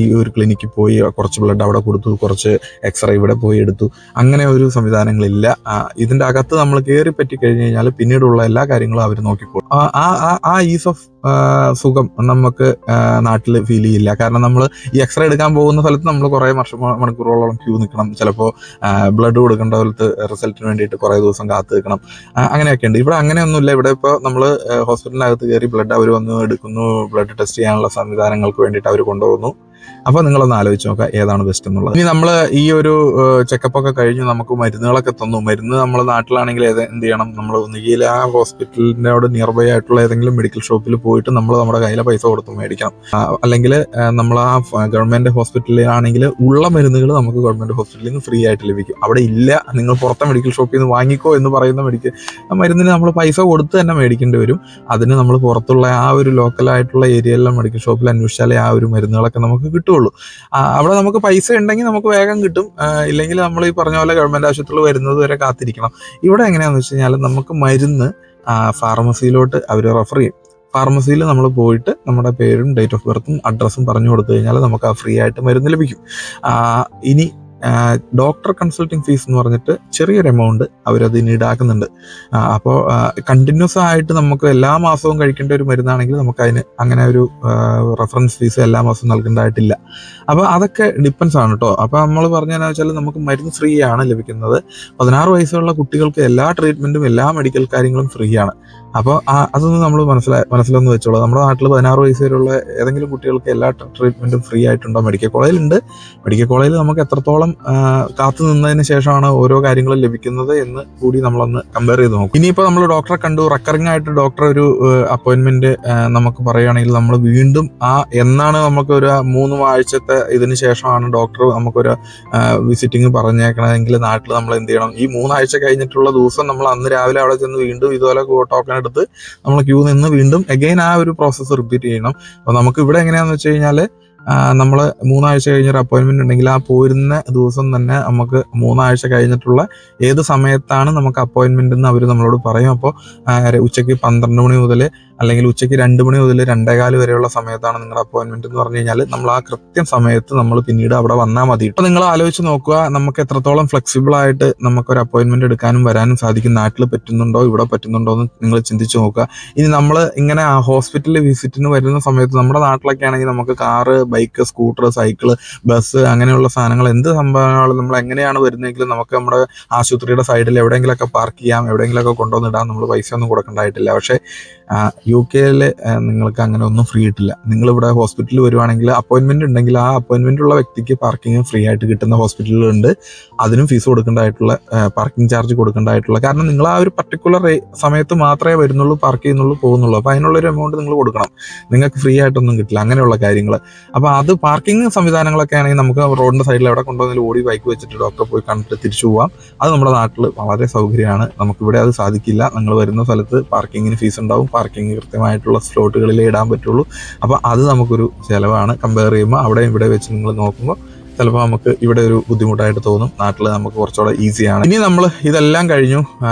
ഈ ഒരു ക്ലിനിക്കിൽ പോയി കുറച്ച് ബ്ലഡ് അവിടെ കൊടുത്തു, കുറച്ച് എക്സ്റേ ഇവിടെ പോയി എടുത്തു, അങ്ങനെ ഒരു സംവിധാനങ്ങളില്ല. ഇതിൻ്റെ അകത്ത് നമ്മൾ കയറി പറ്റി കഴിഞ്ഞ് കഴിഞ്ഞാൽ പിന്നീടുള്ള എല്ലാ കാര്യങ്ങളും അവർ നോക്കിക്കോളും. ആ ഈസ് ഓഫ് സുഖം നമുക്ക് നാട്ടിൽ ഫീൽ ചെയ്യില്ല. കാരണം നമ്മൾ ഈ എക്സ്റേ എടുക്കാൻ പോകുന്ന സ്ഥലത്ത് നമ്മൾ കുറേ മണിക്കൂറുകളോളം ക്യൂ നിൽക്കണം. ചിലപ്പോൾ ബ്ലഡ് കൊടുക്കേണ്ട പോലത്തെ റിസൾട്ടിന് വേണ്ടിയിട്ട് കുറേ ദിവസം കാത്തു നിൽക്കണം. അങ്ങനെയൊക്കെ ഉണ്ട്. ഇവിടെ അങ്ങനെയൊന്നുമില്ല. ഇവിടെ ഇപ്പോൾ നമ്മൾ ഹോസ്പിറ്റലിനകത്ത് കയറി ബ്ലഡ് അവർ വന്ന് എടുക്കുന്നു. ബ്ലഡ് ടെസ്റ്റ് ചെയ്യാനുള്ള സംവിധാനങ്ങൾക്ക് വേണ്ടിയിട്ട് അവർ കൊണ്ടുപോകുന്നു. അപ്പോൾ നിങ്ങളൊന്ന് ആലോചിച്ച് നോക്കുക ഏതാണ് ബെസ്റ്റ് എന്നുള്ളത്. ഇനി നമ്മൾ ഈ ഒരു ചെക്കപ്പ് ഒക്കെ കഴിഞ്ഞ് നമുക്ക് മരുന്നുകളൊക്കെ തന്നു. മരുന്ന് നമ്മൾ നാട്ടിലാണെങ്കിൽ എന്ത് ചെയ്യണം, നമ്മൾ ഒന്നുകിൽ ആ ഹോസ്പിറ്റലിനോട് നിയർ ബൈ ആയിട്ടുള്ള ഏതെങ്കിലും മെഡിക്കൽ ഷോപ്പിൽ പോയിട്ട് നമ്മൾ നമ്മുടെ കയ്യിലെ പൈസ കൊടുത്ത് മേടിക്കണം. അല്ലെങ്കിൽ നമ്മൾ ആ ഗവൺമെന്റ് ഹോസ്പിറ്റലിലാണെങ്കിൽ ഉള്ള മരുന്നുകൾ നമുക്ക് ഗവൺമെന്റ് ഹോസ്പിറ്റലിൽ നിന്ന് ഫ്രീ ആയിട്ട് ലഭിക്കും. അവിടെ ഇല്ല, നിങ്ങൾ പുറത്തെ മെഡിക്കൽ ഷോപ്പിൽ നിന്ന് വാങ്ങിക്കോ എന്ന് പറയുന്ന മരുന്നിന് നമ്മൾ പൈസ കൊടുത്ത് തന്നെ മേടിക്കേണ്ടി വരും. അതിന് നമ്മൾ പുറത്തുള്ള ആ ഒരു ലോക്കലായിട്ടുള്ള ഏരിയയിലെ മെഡിക്കൽ ഷോപ്പിൽ അന്വേഷിച്ചാലേ ആ ഒരു മരുന്നുകളൊക്കെ നമുക്ക് കിട്ടുള്ളൂ. അവിടെ നമുക്ക് പൈസ ഉണ്ടെങ്കിൽ നമുക്ക് വേഗം കിട്ടും. ഇല്ലെങ്കിൽ നമ്മൾ ഈ പറഞ്ഞ പോലെ ഗവൺമെന്റ് ആശുപത്രിയിൽ വരുന്നത് വരെ കാത്തിരിക്കണം. ഇവിടെ എങ്ങനെയാണെന്ന് വെച്ച് കഴിഞ്ഞാൽ നമുക്ക് മരുന്ന് ഫാർമസിയിലോട്ട് അവർ റെഫർ ചെയ്യും. ഫാർമസിയിൽ നമ്മൾ പോയിട്ട് നമ്മുടെ പേരും ഡേറ്റ് ഓഫ് ബർത്തും അഡ്രസ്സും പറഞ്ഞു കൊടുത്തു കഴിഞ്ഞാൽ നമുക്ക് ആ ഫ്രീ ആയിട്ട് മരുന്ന് ലഭിക്കും. ഇനി ഡോക്ടർ കൺസൾട്ടിങ് ഫീസ് എന്ന് പറഞ്ഞിട്ട് ചെറിയൊരു എമൗണ്ട് അവരതിന് ഈടാക്കുന്നുണ്ട്. അപ്പോൾ കണ്ടിന്യൂസ് ആയിട്ട് നമുക്ക് എല്ലാ മാസവും കഴിക്കേണ്ട ഒരു മരുന്നാണെങ്കിൽ നമുക്ക് അതിന് അങ്ങനെ ഒരു റെഫറൻസ് ഫീസ് എല്ലാ മാസവും നൽകേണ്ടതായിട്ടില്ല. അപ്പോൾ അതൊക്കെ ഡിപ്പെൻസ് ആണ് കേട്ടോ. അപ്പോൾ നമ്മൾ പറഞ്ഞതെന്ന് വെച്ചാൽ നമുക്ക് മരുന്ന് ഫ്രീ ആണ് ലഭിക്കുന്നത്. 16 വയസ്സുള്ള കുട്ടികൾക്ക് എല്ലാ ട്രീറ്റ്മെൻറ്റും എല്ലാ മെഡിക്കൽ കാര്യങ്ങളും ഫ്രീ ആണ്. അപ്പോൾ അതൊന്ന് നമ്മൾ മനസ്സിലൊന്ന് വെച്ചോളൂ. നമ്മുടെ നാട്ടിൽ 16 വയസ്സ് വരെയുള്ള ഏതെങ്കിലും കുട്ടികൾക്ക് എല്ലാ ട്രീറ്റ്മെൻറ്റും ഫ്രീ ആയിട്ടുണ്ടോ? മെഡിക്കൽ കോളേജിലുണ്ട്. മെഡിക്കൽ കോളേജിൽ നമുക്ക് എത്രത്തോളം കാത്തു നിന്നതിന് ശേഷമാണ് ഓരോ കാര്യങ്ങളും ലഭിക്കുന്നത് എന്ന് കൂടി നമ്മളൊന്ന് കമ്പയർ ചെയ്ത് നോക്കും. ഇനിയിപ്പോൾ നമ്മൾ ഡോക്ടറെ കണ്ടു, റെക്കറിംഗ് ആയിട്ട് ഡോക്ടർ ഒരു അപ്പോയിൻമെന്റ് നമുക്ക് പറയുകയാണെങ്കിൽ നമ്മൾ വീണ്ടും എന്നാണ് നമുക്കൊരു 3 ആഴ്ചത്തെ ഇതിന് ശേഷമാണ് ഡോക്ടർ നമുക്കൊരു വിസിറ്റിംഗ് പറഞ്ഞേക്കണമെങ്കിൽ നാട്ടിൽ നമ്മൾ എന്ത് ചെയ്യണം, ഈ 3 ആഴ്ച കഴിഞ്ഞിട്ടുള്ള ദിവസം നമ്മൾ അന്ന് രാവിലെ അവിടെ ചെന്ന് വീണ്ടും ഇതുപോലെ ടോക്കൺ എടുത്ത് നമ്മൾ ക്യൂ നിന്ന് വീണ്ടും അഗൈൻ ആ ഒരു പ്രോസസ്സ് റിപ്പീറ്റ് ചെയ്യണം. അപ്പോൾ നമുക്ക് ഇവിടെ എങ്ങനെയാണെന്ന് വെച്ച് കഴിഞ്ഞാൽ നമ്മൾ 3 ആഴ്ച കഴിഞ്ഞൊരു അപ്പോയിൻമെന്റ് ഉണ്ടെങ്കിൽ ആ പോരുന്ന ദിവസം തന്നെ നമുക്ക് 3 ആഴ്ച കഴിഞ്ഞിട്ടുള്ള ഏത് സമയത്താണ് നമുക്ക് അപ്പോയിൻമെന്റ് എന്ന് അവർ നമ്മളോട് പറയും. അപ്പോൾ ഉച്ചയ്ക്ക് 12 മണി മുതൽ അല്ലെങ്കിൽ ഉച്ചയ്ക്ക് 2 മണി മുതൽ 2:15 വരെയുള്ള സമയത്താണ് നിങ്ങളുടെ അപ്പോയിൻമെന്റ് എന്ന് പറഞ്ഞു കഴിഞ്ഞാൽ നമ്മൾ ആ കൃത്യം സമയത്ത് നമ്മൾ പിന്നീട് അവിടെ വന്നാൽ മതി. അപ്പോൾ നിങ്ങൾ ആലോചിച്ച് നോക്കുക, നമുക്ക് എത്രത്തോളം ഫ്ലെക്സിബിൾ ആയിട്ട് നമുക്കൊരു അപ്പോയിൻമെന്റ് എടുക്കാനും വരാനും സാധിക്കും. നാട്ടിൽ പറ്റുന്നുണ്ടോ ഇവിടെ പറ്റുന്നുണ്ടോ എന്ന് നിങ്ങൾ ചിന്തിച്ച് നോക്കുക. ഇനി നമ്മൾ ഇങ്ങനെ ഹോസ്പിറ്റലിൽ വിസിറ്റിന് വരുന്ന സമയത്ത് നമ്മുടെ നാട്ടിലൊക്കെ ആണെങ്കിൽ നമുക്ക് car, bike, scooter, cycle, bus അങ്ങനെയുള്ള സാധനങ്ങൾ എന്ത് സംഭവങ്ങൾ നമ്മൾ എങ്ങനെയാണ് വരുന്നതെങ്കിലും നമുക്ക് നമ്മുടെ ആശുപത്രിയുടെ സൈഡിൽ എവിടെയെങ്കിലുമൊക്കെ പാർക്ക് ചെയ്യാം, എവിടെയെങ്കിലുമൊക്കെ കൊണ്ടുവന്നിടാം. നമ്മൾ പൈസ ഒന്നും കൊടുക്കേണ്ടതായിട്ടില്ല. പക്ഷേ UK നിങ്ങൾക്ക് അങ്ങനെ ഒന്നും ഫ്രീ കിട്ടില്ല. നിങ്ങളിവിടെ ഹോസ്പിറ്റലിൽ വരുവാണെങ്കിൽ അപ്പോയിൻമെന്റ് ഉണ്ടെങ്കിൽ ആ അപ്പോയിൻമെന്റ് ഉള്ള വ്യക്തിക്ക് പാർക്കിംഗ് ഫ്രീ ആയിട്ട് കിട്ടുന്ന ഹോസ്പിറ്റലുകളുണ്ട്. അതിനും ഫീസ് കൊടുക്കേണ്ടതായിട്ടുള്ള, പാർക്കിംഗ് ചാർജ് കൊടുക്കേണ്ടതായിട്ടുള്ള, കാരണം നിങ്ങൾ ആ ഒരു പർട്ടിക്കുലർ സമയത്ത് മാത്രമേ വരുന്നുള്ളൂ, പാർക്ക് ചെയ്യുന്നുള്ളൂ, പോകുന്നുള്ളൂ. അപ്പോൾ അതിനുള്ളൊരു എമൗണ്ട് നിങ്ങൾ കൊടുക്കണം. നിങ്ങൾക്ക് ഫ്രീ ആയിട്ടൊന്നും കിട്ടില്ല അങ്ങനെയുള്ള കാര്യങ്ങൾ. അപ്പോൾ അത് പാർക്കിംഗ് സംവിധാനങ്ങളൊക്കെ ആണെങ്കിൽ നമുക്ക് റോഡിന്റെ സൈഡിൽ എവിടെ കൊണ്ടുവന്നാലും ഓടി ബൈക്ക് വെച്ചിട്ട് ഡോക്ടറെ പോയി കണ്ടിട്ട് തിരിച്ചു പോവാം. അത് നമ്മുടെ നാട്ടിൽ വളരെ സൗകര്യമാണ്. നമുക്കിവിടെ അത് സാധിക്കില്ല. നിങ്ങൾ വരുന്ന സ്ഥലത്ത് പാർക്കിങ്ങിന് ഫീസ് ഉണ്ടാവും. പാർക്കിംഗ് കൃത്യമായിട്ടുള്ള സ്ലോട്ടുകളിലേ ഇടാൻ പറ്റുള്ളൂ. അപ്പോൾ അത് നമുക്കൊരു ചിലവാണ്. കമ്പയർ ചെയ്യുമ്പോൾ അവിടെ ഇവിടെ വെച്ച് നിങ്ങൾ നോക്കുമ്പോൾ ചിലപ്പോൾ നമുക്ക് ഇവിടെ ഒരു ബുദ്ധിമുട്ടായിട്ട് തോന്നും. നാട്ടിൽ നമുക്ക് കുറച്ചുകൂടെ ഈസിയാണ്. ഇനി നമ്മൾ ഇതെല്ലാം കഴിഞ്ഞു,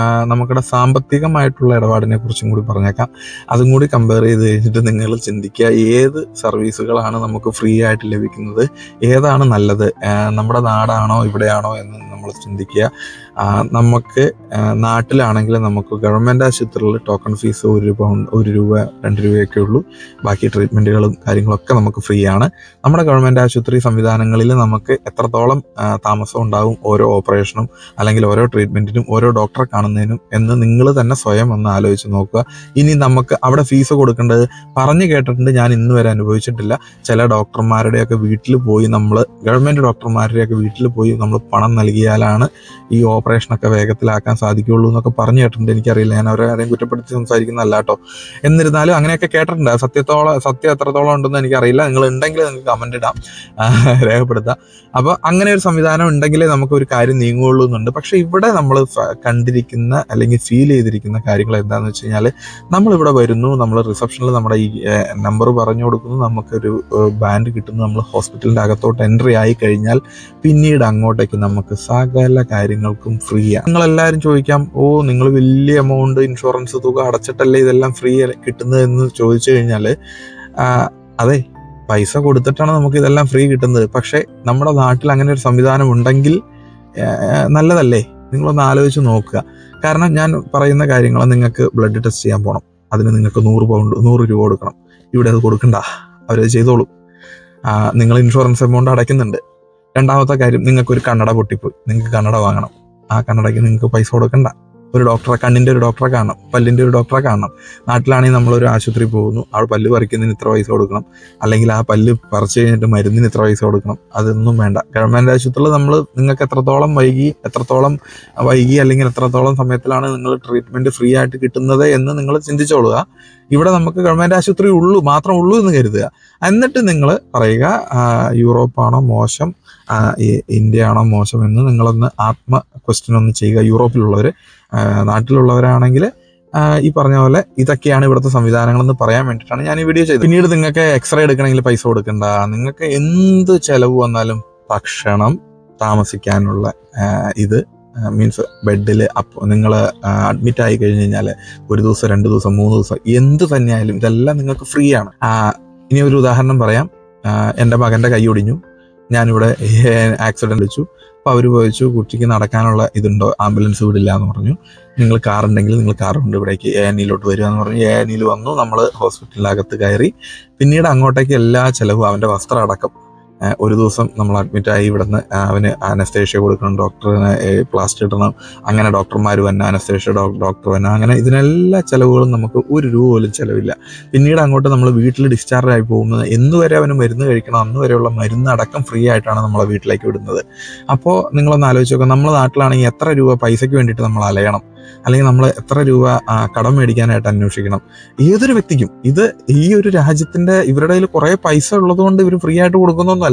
നമുക്കിടെ സാമ്പത്തികമായിട്ടുള്ള ഇടപാടിനെ കുറിച്ചും കൂടി പറഞ്ഞേക്കാം. അതും കൂടി കമ്പയർ ചെയ്ത് കഴിഞ്ഞിട്ട് നിങ്ങൾ ചിന്തിക്കുക, ഏത് സർവീസുകളാണ് നമുക്ക് ഫ്രീ ആയിട്ട് ലഭിക്കുന്നത്, ഏതാണ് നല്ലത്, നമ്മുടെ നാടാണോ ഇവിടെയാണോ എന്ന് നമ്മൾ ചിന്തിക്കുക. നമുക്ക് നാട്ടിലാണെങ്കിൽ നമുക്ക് ഗവൺമെൻറ് ആശുപത്രിയിൽ ടോക്കൺ ഫീസ് 1 രൂപ 2 രൂപയൊക്കെ ഉള്ളൂ. ബാക്കി ട്രീറ്റ്മെൻറ്റുകളും കാര്യങ്ങളൊക്കെ നമുക്ക് ഫ്രീ ആണ്. നമ്മുടെ ഗവൺമെൻറ് ആശുപത്രി സംവിധാനങ്ങളിൽ നമുക്ക് എത്രത്തോളം താമസം ഉണ്ടാവും ഓരോ ഓപ്പറേഷനും അല്ലെങ്കിൽ ഓരോ ട്രീറ്റ്മെൻറ്റിനും ഓരോ ഡോക്ടറെ കാണുന്നതിനും എന്ന് നിങ്ങൾ തന്നെ സ്വയം ഒന്ന് ആലോചിച്ച് നോക്കുക. ഇനി നമുക്ക് അവിടെ ഫീസ് കൊടുക്കേണ്ടത് പറഞ്ഞു കേട്ടിട്ടുണ്ട്, ഞാൻ ഇന്ന് വരെ അനുഭവിച്ചിട്ടില്ല. ചില ഡോക്ടർമാരുടെയൊക്കെ വീട്ടിൽ പോയി നമ്മൾ, ഗവൺമെൻറ് ഡോക്ടർമാരുടെയൊക്കെ വീട്ടിൽ പോയി നമ്മൾ പണം നൽകിയാലാണ് ഈ ഓപ്പറേഷനൊക്കെ വേഗത്തിലാക്കാൻ സാധിക്കുകയുള്ളൂ എന്നൊക്കെ പറഞ്ഞു കേട്ടിട്ടുണ്ട്. എനിക്കറിയില്ല, ഞാൻ അവരാരെയും കുറ്റപ്പെടുത്തി സംസാരിക്കുന്നതല്ല കേട്ടോ. എന്നിരുന്നാലും അങ്ങനെയൊക്കെ കേട്ടിട്ടുണ്ട്. സത്യം എത്രത്തോളം ഉണ്ടെന്ന് എനിക്കറിയില്ല. നിങ്ങൾ ഉണ്ടെങ്കിൽ നിങ്ങൾക്ക് കമൻ്റ് ഇടാം, രേഖപ്പെടുത്താം. അപ്പോൾ അങ്ങനെ ഒരു സംവിധാനം ഉണ്ടെങ്കിലേ നമുക്കൊരു കാര്യം നീങ്ങുകയുള്ളൂ എന്നുണ്ട്. പക്ഷേ ഇവിടെ നമ്മൾ കണ്ടിരിക്കുന്ന അല്ലെങ്കിൽ ഫീൽ ചെയ്തിരിക്കുന്ന കാര്യങ്ങൾ എന്താണെന്ന് വെച്ച് കഴിഞ്ഞാൽ, നമ്മളിവിടെ വരുന്നു, നമ്മൾ റിസപ്ഷനിൽ നമ്മുടെ ഈ നമ്പർ പറഞ്ഞു കൊടുക്കുന്നു, നമുക്കൊരു ബാൻഡ് കിട്ടുന്നു, നമ്മൾ ഹോസ്പിറ്റലിൻ്റെ അകത്തോട്ട് എൻട്രി ആയി കഴിഞ്ഞാൽ പിന്നീട് അങ്ങോട്ടേക്ക് നമുക്ക് സകല കാര്യങ്ങൾക്കും ഫ്രീ ആണ്. നിങ്ങളെല്ലാവരും ചോദിക്കാം, നിങ്ങൾ വലിയ എമൗണ്ട് ഇൻഷുറൻസ് തുക അടച്ചിട്ടല്ലേ ഇതെല്ലാം ഫ്രീ കിട്ടുന്നത് എന്ന് ചോദിച്ചു കഴിഞ്ഞാൽ, അതെ, പൈസ കൊടുത്തിട്ടാണ് നമുക്ക് ഇതെല്ലാം ഫ്രീ കിട്ടുന്നത്. പക്ഷേ നമ്മുടെ നാട്ടിൽ അങ്ങനെ ഒരു സംവിധാനം ഉണ്ടെങ്കിൽ നല്ലതല്ലേ? നിങ്ങളൊന്ന് ആലോചിച്ച് നോക്കുക. കാരണം ഞാൻ പറയുന്ന കാര്യങ്ങൾ, നിങ്ങൾക്ക് ബ്ലഡ് ടെസ്റ്റ് ചെയ്യാൻ പോകണം, അതിന് നിങ്ങൾക്ക് 100 രൂപ കൊടുക്കണം. ഇവിടെ അത് കൊടുക്കണ്ട, അവരത് ചെയ്തോളും. നിങ്ങൾ ഇൻഷുറൻസ് എമൗണ്ട് അടയ്ക്കുന്നുണ്ട്. രണ്ടാമത്തെ കാര്യം, നിങ്ങൾക്കൊരു കണ്ണട പൊട്ടിപ്പോയി, നിങ്ങൾക്ക് കണ്ണട വാങ്ങണം. ആ കണ്ണടയ്ക്ക് നിങ്ങൾക്ക് പൈസ കൊടുക്കണ്ട. ഒരു ഡോക്ടറെ, കണ്ണിൻ്റെ ഒരു ഡോക്ടറെ കാണണം, പല്ലിൻ്റെ ഒരു ഡോക്ടറെ കാണണം. നാട്ടിലാണെങ്കിൽ നമ്മളൊരു ആശുപത്രി പോകുന്നു, അവിടെ പല്ല് പറിക്കുന്നതിന് ഇത്ര പൈസ കൊടുക്കണം, അല്ലെങ്കിൽ ആ പല്ല് പറിച്ച് കഴിഞ്ഞിട്ട് മരുന്നിന് ഇത്ര പൈസ കൊടുക്കണം. അതൊന്നും വേണ്ട. ഗവൺമെൻറ് ആശുപത്രിയിൽ നിങ്ങൾക്ക് എത്രത്തോളം വൈകി അല്ലെങ്കിൽ എത്രത്തോളം സമയത്തിലാണ് നിങ്ങൾ ട്രീറ്റ്മെൻറ്റ് ഫ്രീ ആയിട്ട് കിട്ടുന്നത് എന്ന് നിങ്ങൾ ചിന്തിച്ചോളുക. ഇവിടെ നമുക്ക് ഗവൺമെൻറ് ആശുപത്രി മാത്രം ഉള്ളൂ എന്ന് കരുതുക. എന്നിട്ട് നിങ്ങൾ പറയുക യൂറോപ്പാണോ മോശം, ഇന്ത്യയാണോ മോശം എന്ന് നിങ്ങളൊന്ന് ക്വസ്റ്റ്യൻ ഒന്ന് ചെയ്യുക. യൂറോപ്പിലുള്ളവർ, നാട്ടിലുള്ളവരാണെങ്കിൽ ഈ പറഞ്ഞ പോലെ ഇതൊക്കെയാണ് ഇവിടുത്തെ സംവിധാനങ്ങളെന്ന് പറയാൻ വേണ്ടിയിട്ടാണ് ഞാൻ ഈ വീഡിയോ ചെയ്തത്. പിന്നീട് നിങ്ങൾക്ക് എക്സ്റേ എടുക്കണമെങ്കിൽ പൈസ കൊടുക്കണ്ട. നിങ്ങൾക്ക് എന്ത് ചിലവ് വന്നാലും ഭക്ഷണം, താമസിക്കാനുള്ള ഇത് മീൻസ് ബെഡിൽ നിങ്ങൾ അഡ്മിറ്റ് ആയി കഴിഞ്ഞ് കഴിഞ്ഞാൽ 1 ദിവസം 2 ദിവസം 3 ദിവസം എന്ത് തന്നെയായാലും ഇതെല്ലാം നിങ്ങൾക്ക് ഫ്രീ ആണ്. ഇനി ഒരു ഉദാഹരണം പറയാം. എൻ്റെ മകൻ്റെ കൈ ഒടിഞ്ഞു, ഞാനിവിടെ ആക്സിഡൻറ്റ് വിളിച്ചു. അപ്പോൾ അവർ ചോദിച്ചു കുട്ടിക്ക് നടക്കാനുള്ള ഇതുണ്ടോ, ആംബുലൻസ് വിടില്ല എന്ന് പറഞ്ഞു. നിങ്ങൾ കാറുണ്ടെങ്കിൽ നിങ്ങൾ കാറുണ്ട് ഇവിടേക്ക് ANEയിലോട്ട് വരിക എന്ന് പറഞ്ഞു. ANEയിൽ വന്നു, നമ്മൾ ഹോസ്പിറ്റലിനകത്ത് കയറി. പിന്നീട് അങ്ങോട്ടേക്ക് എല്ലാ ചിലവും, അവൻ്റെ വസ്ത്രം അടക്കം. 1 ദിവസം നമ്മൾ അഡ്മിറ്റായി. ഇവിടുന്ന് അവന് അനസ്തേഷ്യ കൊടുക്കണം, ഡോക്ടറിന് പ്ലാസ്റ്റർ ഇടണം, അങ്ങനെ ഡോക്ടർമാർ വന്ന അനസ്തേഷ്യ ഡോക്ടർ വന്ന, അങ്ങനെ ഇതിനെല്ലാ ചിലവുകളും നമുക്ക് 1 രൂപ പോലും ചിലവില്ല. പിന്നീട് അങ്ങോട്ട് നമ്മൾ വീട്ടിൽ ഡിസ്ചാർജ് ആയി പോകുന്നത് എന്നുവരെ അവന് മരുന്ന് കഴിക്കണം, അന്ന് വരെയുള്ള മരുന്ന് അടക്കം ഫ്രീ ആയിട്ടാണ് നമ്മളെ വീട്ടിലേക്ക് വിടുന്നത്. അപ്പോൾ നിങ്ങളൊന്ന് ആലോചിച്ച് നോക്കാം, നമ്മുടെ നാട്ടിലാണെങ്കിൽ എത്ര രൂപ പൈസയ്ക്ക് വേണ്ടിയിട്ട് നമ്മൾ അലയണം, അല്ലെങ്കിൽ നമ്മൾ എത്ര രൂപ കടം മേടിക്കാനായിട്ട് അന്വേഷിക്കണം. ഏതൊരു വ്യക്തിക്കും ഈ ഒരു രാജ്യത്തിന്റെ ഇവരുടെ കയ്യിൽ കുറെ പൈസ ഉള്ളതുകൊണ്ട് ഇവർ ഫ്രീ ആയിട്ട് കൊടുക്കുന്നൊന്നുമല്ല.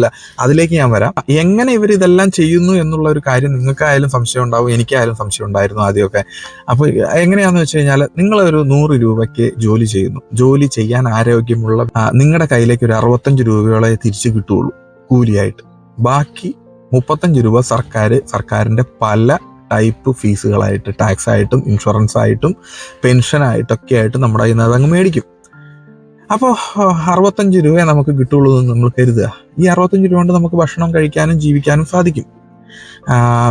അതിലേക്ക് ഞാൻ വരാം. എങ്ങനെ ഇവർ ഇതെല്ലാം ചെയ്യുന്നു എന്നുള്ള ഒരു കാര്യം നിങ്ങൾക്കായാലും സംശയം ഉണ്ടാവും, എനിക്കായാലും സംശയം ഉണ്ടായിരുന്നു ആദ്യമൊക്കെ. അപ്പോൾ എങ്ങനെയാണെന്ന് വെച്ച് കഴിഞ്ഞാൽ, നിങ്ങളൊരു 100 രൂപയ്ക്ക് ജോലി ചെയ്യുന്നു. ജോലി ചെയ്യാൻ ആരോഗ്യമുള്ള നിങ്ങളുടെ കയ്യിലേക്ക് ഒരു 65 രൂപയോളെ തിരിച്ചു കിട്ടുകയുള്ളൂ കൂലിയായിട്ട്. ബാക്കി 35 രൂപ സർക്കാരിന്റെ പല ടൈപ്പ് ഫീസുകളായിട്ട്, ടാക്സ് ആയിട്ടും ഇൻഷുറൻസ് ആയിട്ടും പെൻഷനായിട്ടൊക്കെ ആയിട്ട് നമ്മുടെ കയ്യിൽ നിന്ന് അതങ്ങ് മേടിക്കും. അപ്പോൾ 65 രൂപയെ നമുക്ക് കിട്ടുള്ളൂ എന്ന് നമ്മൾ കരുതുക. ഈ 65 രൂപ കൊണ്ട് നമുക്ക് ഭക്ഷണം കഴിക്കാനും ജീവിക്കാനും സാധിക്കും.